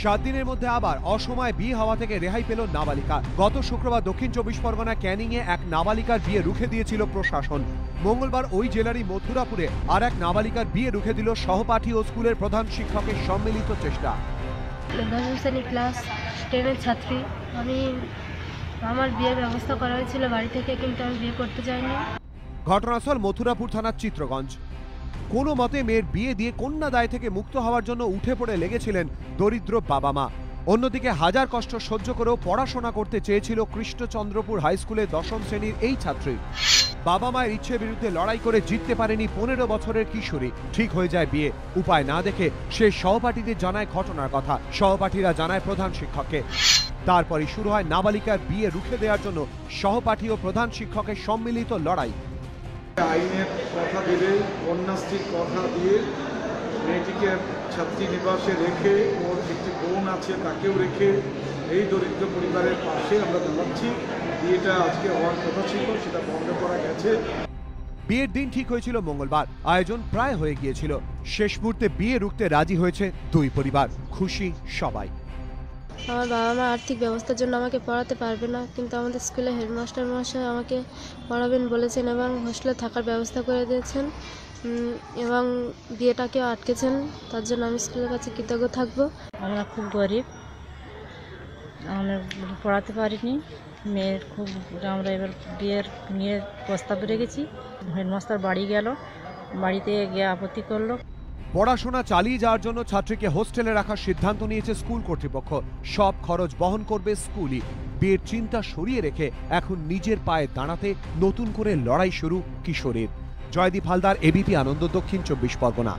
7 দিনের মধ্যে আবার অসময়ে বিয়ে হওয়া থেকে রেহাই পেল নাবালিকা। গত শুক্রবার দক্ষিণ 24 পরগনা ক্যানিংয়ে এক নাবালিকার বিয়ে রুখে দিয়েছিল প্রশাসন। মঙ্গলবার ওই জেলারই মথুরাপুরে আর এক নাবালিকার বিয়ে রুখে দিল সহপাঠী ও স্কুলের প্রধান শিক্ষকের সম্মিলিত চেষ্টা। 10ম শ্রেণী ক্লাস 10-এর ছাত্রী। আমার বিয়ের ব্যবস্থা করা হয়েছিল বাড়ি থেকে, কিন্তু আমি বিয়ে করতে চাইনি। ঘটনাস্থল মথুরাপুর থানার চিত্রগঞ্জ। কোনো মতে মেয়ের বিয়ে দিয়ে কন্যা দায় থেকে মুক্ত হওয়ার জন্য উঠে পড়ে লেগেছিলেন দরিদ্র বাবা মা। অন্যদিকে হাজার কষ্ট সহ্য করেও পড়াশোনা করতে চেয়েছিল কৃষ্ণচন্দ্রপুর হাই স্কুলের 10ম শ্রেণীর এই ছাত্রী। বাবা মায়ের ইচ্ছে বিরুদ্ধে লড়াই করে জিততে পারেনি 15 বছরের কিশোরী। ঠিক হয়ে যায় বিয়ে। উপায় না দেখে সে সহপাঠীদের জানায় ঘটনার কথা। সহপাঠীরা জানায় প্রধান শিক্ষককে। তারপরই শুরু হয় নাবালিকার বিয়ে রুখে দেওয়ার জন্য সহপাঠী ও প্রধান শিক্ষকের সম্মিলিত লড়াই। আইনের কথা দিলে, কন্যাশ্রীর কথা দিয়ে মেয়েটিকে ছাত্রী নিবাসে রেখে, ওর একটি বোন আছে তাকেও রেখে এই দরিদ্র পরিবারের পাশে আমরা দাঁড়াচ্ছি। বিয়েটা আজকে হওয়ার কথা ছিল, সেটা বন্ধ করা গেছে। বিয়ের দিন ঠিক হয়েছিল মঙ্গলবার। আয়োজন প্রায় হয়ে গিয়েছিল। শেষ মুহূর্তে বিয়ে রুখতে রাজি হয়েছে দুই পরিবার। খুশি সবাই। আমার বাবা মা আর্থিক ব্যবস্থার জন্য আমাকে পড়াতে পারবে না, কিন্তু আমাদের স্কুলে হেডমাস্টার মশাই আমাকে পড়াবেন বলেছেন এবং হোস্টেলে থাকার ব্যবস্থা করে দিয়েছেন এবং বিয়েটাকেও আটকেছেন। তার জন্য আমি স্কুলের কাছে কৃতজ্ঞ থাকবো। আমরা খুব গরিব, আমরা পড়াতে পারিনি মেয়ের খুব। আমরা এবার বিয়ের নিয়ে প্রস্তাব রেখেছি। হেডমাস্টার বাড়ি গেল, বাড়িতে গিয়ে আপত্তি করলো। পড়াশোনা চালিয়ে যাওয়ার জন্য ছাত্রীকে হোস্টেলে রাখার সিদ্ধান্ত নিয়েছে স্কুল কর্তৃপক্ষ। সব খরচ বহন করবে স্কুলই। বিয়ের চিন্তা সরিয়ে রেখে এখন নিজের পায়ে দাঁড়াতে নতুন করে লড়াই শুরু কিশোরীর। জয়দীপ হালদার, এবিপি আনন্দ, দক্ষিণ 24 পরগনা।